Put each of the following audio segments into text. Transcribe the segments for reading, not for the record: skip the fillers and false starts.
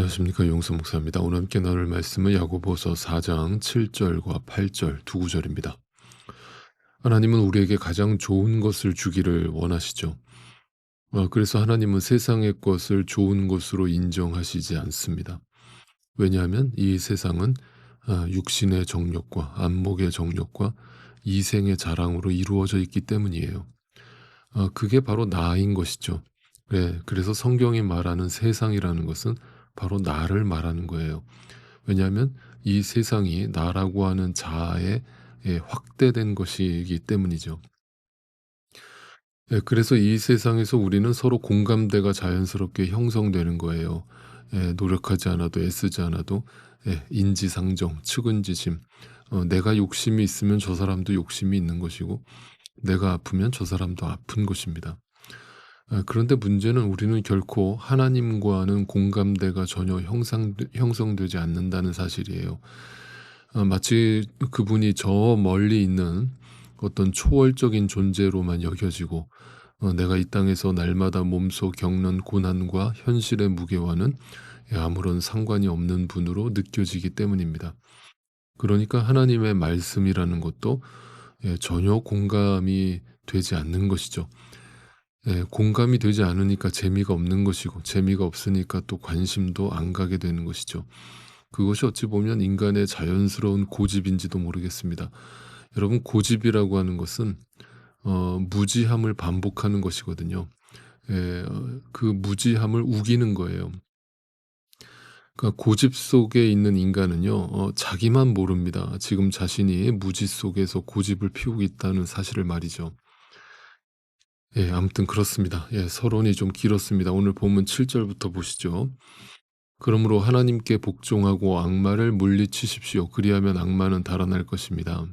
안녕하십니까, 용서 목사입니다. 오늘 함께 나눌 말씀은 야고보서 4장 7절과 8절 두 구절입니다. 하나님은 우리에게 가장 좋은 것을 주기를 원하시죠. 그래서 하나님은 세상의 것을 좋은 것으로 인정하시지 않습니다. 왜냐하면 이 세상은 육신의 정욕과 안목의 정욕과 이생의 자랑으로 이루어져 있기 때문이에요. 그게 바로 나인 것이죠. 그래서 성경이 말하는 세상이라는 것은 바로 나를 말하는 거예요. 왜냐하면 이 세상이 나라고 하는 자아에 확대된 것이기 때문이죠. 그래서 이 세상에서 우리는 서로 공감대가 자연스럽게 형성되는 거예요. 노력하지 않아도 애쓰지 않아도 인지상정, 측은지심. 내가 욕심이 있으면 저 사람도 욕심이 있는 것이고 내가 아프면 저 사람도 아픈 것입니다. 그런데 문제는 우리는 결코 하나님과는 공감대가 전혀 형성되지 않는다는 사실이에요. 마치 그분이 저 멀리 있는 어떤 초월적인 존재로만 여겨지고 내가 이 땅에서 날마다 몸소 겪는 고난과 현실의 무게와는 아무런 상관이 없는 분으로 느껴지기 때문입니다. 그러니까 하나님의 말씀이라는 것도 전혀 공감이 되지 않는 것이죠. 공감이 되지 않으니까 재미가 없는 것이고 재미가 없으니까 또 관심도 안 가게 되는 것이죠. 그것이 어찌 보면 인간의 자연스러운 고집인지도 모르겠습니다. 여러분, 고집이라고 하는 것은 무지함을 반복하는 것이거든요. 그 무지함을 우기는 거예요. 그러니까 고집 속에 있는 인간은요, 자기만 모릅니다. 지금 자신이 무지 속에서 고집을 피우고 있다는 사실을 말이죠. 아무튼 그렇습니다. 서론이 좀 길었습니다. 오늘 본문 7절부터 보시죠. 그러므로 하나님께 복종하고 악마를 물리치십시오. 그리하면 악마는 달아날 것입니다.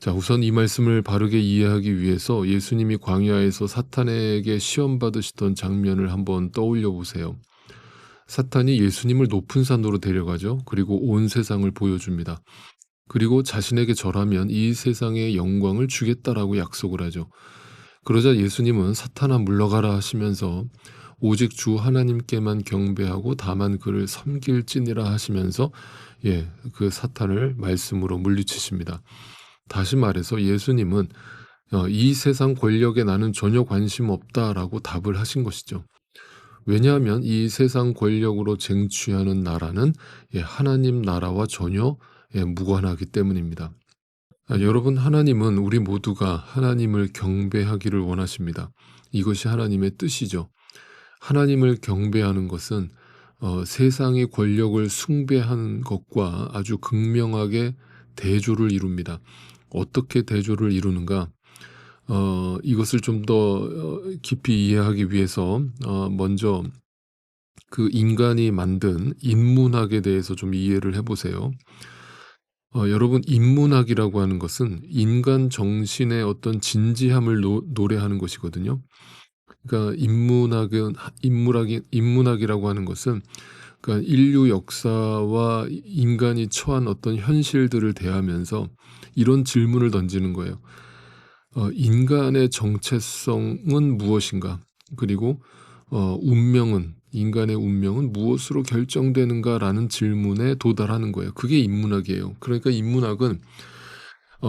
자, 우선 이 말씀을 바르게 이해하기 위해서 예수님이 광야에서 사탄에게 시험 받으시던 장면을 한번 떠올려 보세요. 사탄이 예수님을 높은 산으로 데려가죠. 그리고 온 세상을 보여줍니다. 그리고 자신에게 절하면 이 세상의 영광을 주겠다라고 약속을 하죠. 그러자 예수님은 사탄아 물러가라 하시면서 오직 주 하나님께만 경배하고 다만 그를 섬길지니라 하시면서 그 사탄을 말씀으로 물리치십니다. 다시 말해서 예수님은 이 세상 권력에 나는 전혀 관심 없다라고 답을 하신 것이죠. 왜냐하면 이 세상 권력으로 쟁취하는 나라는 하나님 나라와 전혀 무관하기 때문입니다. 여러분, 하나님은 우리 모두가 하나님을 경배하기를 원하십니다. 이것이 하나님의 뜻이죠. 하나님을 경배하는 것은 세상의 권력을 숭배하는 것과 아주 극명하게 대조를 이룹니다. 어떻게 대조를 이루는가? 이것을 좀 더 깊이 이해하기 위해서 먼저 그 인간이 만든 인문학에 대해서 좀 이해를 해보세요. 여러분, 인문학이라고 하는 것은 인간 정신의 어떤 진지함을 노래하는 것이거든요. 그러니까 인문학이라고 하는 것은 그러니까 인류 역사와 인간이 처한 어떤 현실들을 대하면서 이런 질문을 던지는 거예요. 인간의 정체성은 무엇인가? 그리고 인간의 운명은 무엇으로 결정되는가라는 질문에 도달하는 거예요. 그게 인문학이에요. 그러니까 인문학은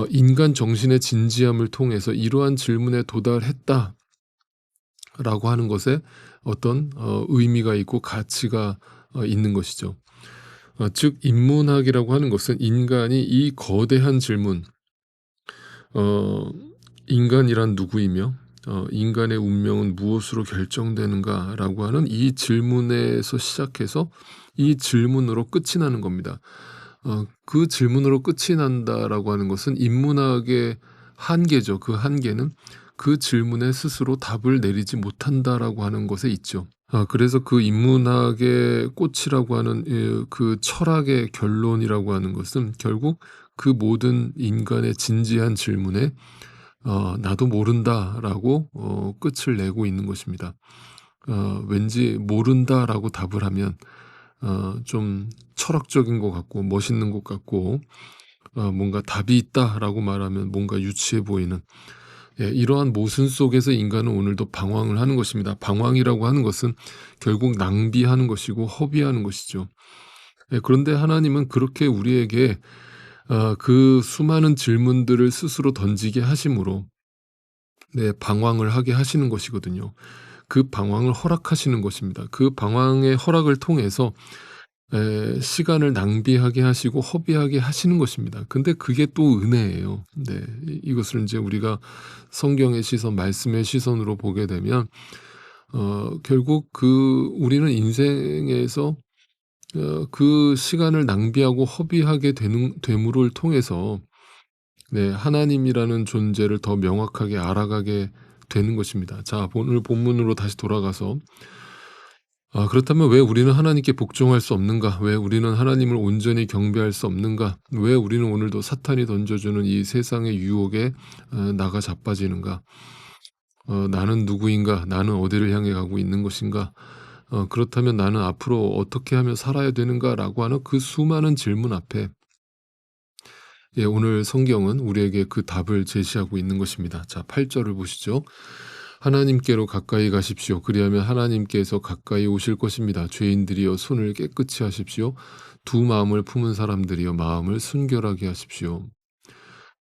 인간 정신의 진지함을 통해서 이러한 질문에 도달했다라고 하는 것에 어떤 의미가 있고 가치가 있는 것이죠. 즉 인문학이라고 하는 것은 인간이 이 거대한 질문, 인간이란 누구이며 인간의 운명은 무엇으로 결정되는가라고 하는 이 질문에서 시작해서 이 질문으로 끝이 나는 겁니다. 그 질문으로 끝이 난다라고 하는 것은 인문학의 한계죠. 그 한계는 그 질문에 스스로 답을 내리지 못한다라고 하는 것에 있죠. 그래서 그 인문학의 꽃이라고 하는 그 철학의 결론이라고 하는 것은 결국 그 모든 인간의 진지한 질문에 나도 모른다라고 끝을 내고 있는 것입니다. 왠지 모른다라고 답을 하면 좀 철학적인 것 같고 멋있는 것 같고 뭔가 답이 있다라고 말하면 뭔가 유치해 보이는, 예, 이러한 모순 속에서 인간은 오늘도 방황을 하는 것입니다. 방황이라고 하는 것은 결국 낭비하는 것이고 허비하는 것이죠. 예, 그런데 하나님은 그렇게 우리에게 그 수많은 질문들을 스스로 던지게 하심으로 네, 방황을 하게 하시는 것이거든요. 그 방황을 허락하시는 것입니다. 그 방황의 허락을 통해서 시간을 낭비하게 하시고 허비하게 하시는 것입니다. 근데 그게 또 은혜예요. 네. 이것을 이제 우리가 성경의 시선, 말씀의 시선으로 보게 되면 결국 우리는 인생에서 그 시간을 낭비하고 허비하게 됨을 통해서 네, 하나님이라는 존재를 더 명확하게 알아가게 되는 것입니다. 자, 오늘 본문으로 다시 돌아가서 그렇다면 왜 우리는 하나님께 복종할 수 없는가? 왜 우리는 하나님을 온전히 경배할 수 없는가? 왜 우리는 오늘도 사탄이 던져주는 이 세상의 유혹에 나가 자빠지는가? 나는 누구인가? 나는 어디를 향해 가고 있는 것인가? 그렇다면 나는 앞으로 어떻게 하며 살아야 되는가라고 하는 그 수많은 질문 앞에 예, 오늘 성경은 우리에게 그 답을 제시하고 있는 것입니다. 자, 8절을 보시죠. 하나님께로 가까이 가십시오. 그리하면 하나님께서 가까이 오실 것입니다. 죄인들이여 손을 깨끗이 하십시오. 두 마음을 품은 사람들이여 마음을 순결하게 하십시오.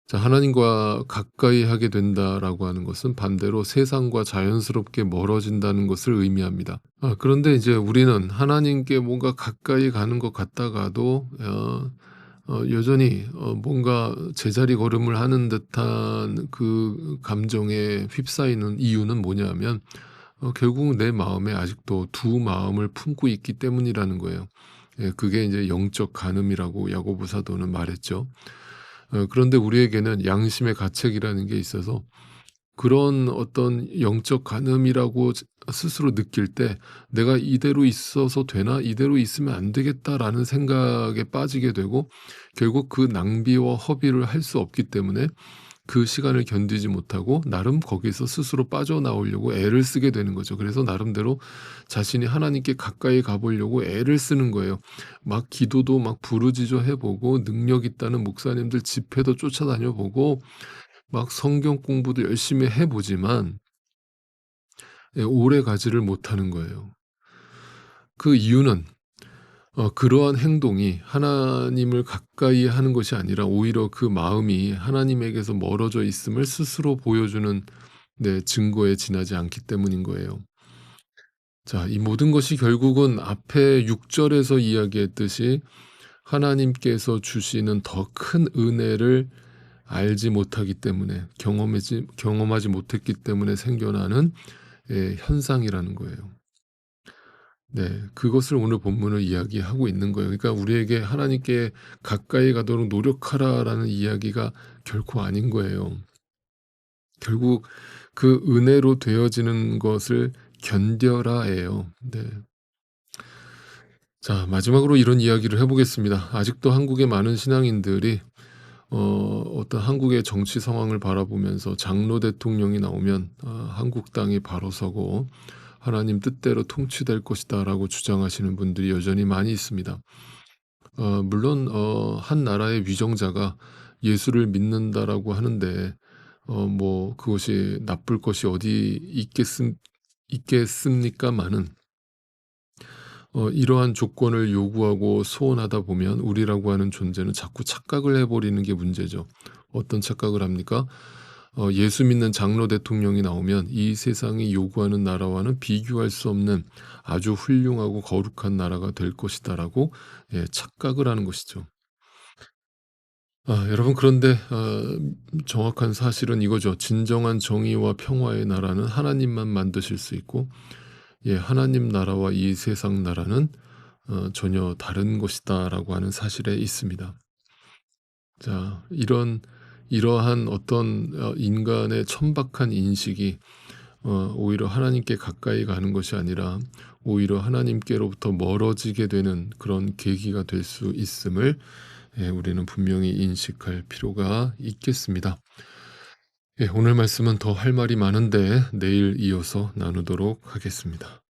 자, 하나님과 가까이 하게 된다라고 하는 것은 반대로 세상과 자연스럽게 멀어진다는 것을 의미합니다. 그런데 이제 우리는 하나님께 뭔가 가까이 가는 것 같다가도 여전히 뭔가 제자리 걸음을 하는 듯한 그 감정에 휩싸이는 이유는 뭐냐면 결국 내 마음에 아직도 두 마음을 품고 있기 때문이라는 거예요. 예, 그게 이제 영적 간음이라고 야고보 사도는 말했죠. 그런데 우리에게는 양심의 가책이라는 게 있어서 그런 어떤 영적 간음이라고 스스로 느낄 때 '내가 이대로 있어서 되나? 이대로 있으면 안 되겠다.'라는 생각에 빠지게 되고 결국 그 낭비와 허비를 할 수 없기 때문에 그 시간을 견디지 못하고 나름 거기서 스스로 빠져나오려고 애를 쓰게 되는 거죠. 그래서 나름대로 자신이 하나님께 가까이 가 보려고 애를 쓰는 거예요. 막 기도도 막 부르짖어 해 보고 능력 있다는 목사님들 집회도 쫓아다녀 보고 막 성경 공부도 열심히 해 보지만 예, 오래가지를 못하는 거예요. 그 이유는 그러한 행동이 하나님을 가까이 하는 것이 아니라 오히려 그 마음이 하나님에게서 멀어져 있음을 스스로 보여주는 네, 증거에 지나지 않기 때문인 거예요. 자, 이 모든 것이 결국은 앞에 6절에서 이야기했듯이 하나님께서 주시는 더 큰 은혜를 알지 못하기 때문에 경험하지 못했기 때문에 생겨나는 예, 현상이라는 거예요. 네, 그것을 오늘 본문을 이야기하고 있는 거예요. 그러니까 우리에게 하나님께 가까이 가도록 노력하라라는 이야기가 결코 아닌 거예요. 결국 그 은혜로 되어지는 것을 견뎌라예요. 네. 자, 마지막으로 이런 이야기를 해보겠습니다. 아직도 한국의 많은 신앙인들이 어떤 한국의 정치 상황을 바라보면서 장로 대통령이 나오면 한국 땅이 바로 서고 하나님 뜻대로 통치될 것이다라고 주장하시는 분들이 여전히 많이 있습니다. 물론 한 나라의 위정자가 예수를 믿는다라고 하는데 뭐 그것이 나쁠 것이 어디 있겠습니까마는 이러한 조건을 요구하고 소원하다 보면 우리라고 하는 존재는 자꾸 착각을 해버리는 게 문제죠. 어떤 착각을 합니까? 예수 믿는 장로 대통령이 나오면 이 세상이 요구하는 나라와는 비교할 수 없는 아주 훌륭하고 거룩한 나라가 될 것이다라고 예, 착각을 하는 것이죠. 여러분 그런데 정확한 사실은 이거죠. 진정한 정의와 평화의 나라는 하나님만 만드실 수 있고 예, 하나님 나라와 이 세상 나라는 전혀 다른 것이다라고 하는 사실에 있습니다. 자, 이러한 어떤 인간의 천박한 인식이 오히려 하나님께 가까이 가는 것이 아니라 오히려 하나님께로부터 멀어지게 되는 그런 계기가 될 수 있음을 예, 우리는 분명히 인식할 필요가 있겠습니다. 예, 오늘 말씀은 더 할 말이 많은데 내일 이어서 나누도록 하겠습니다.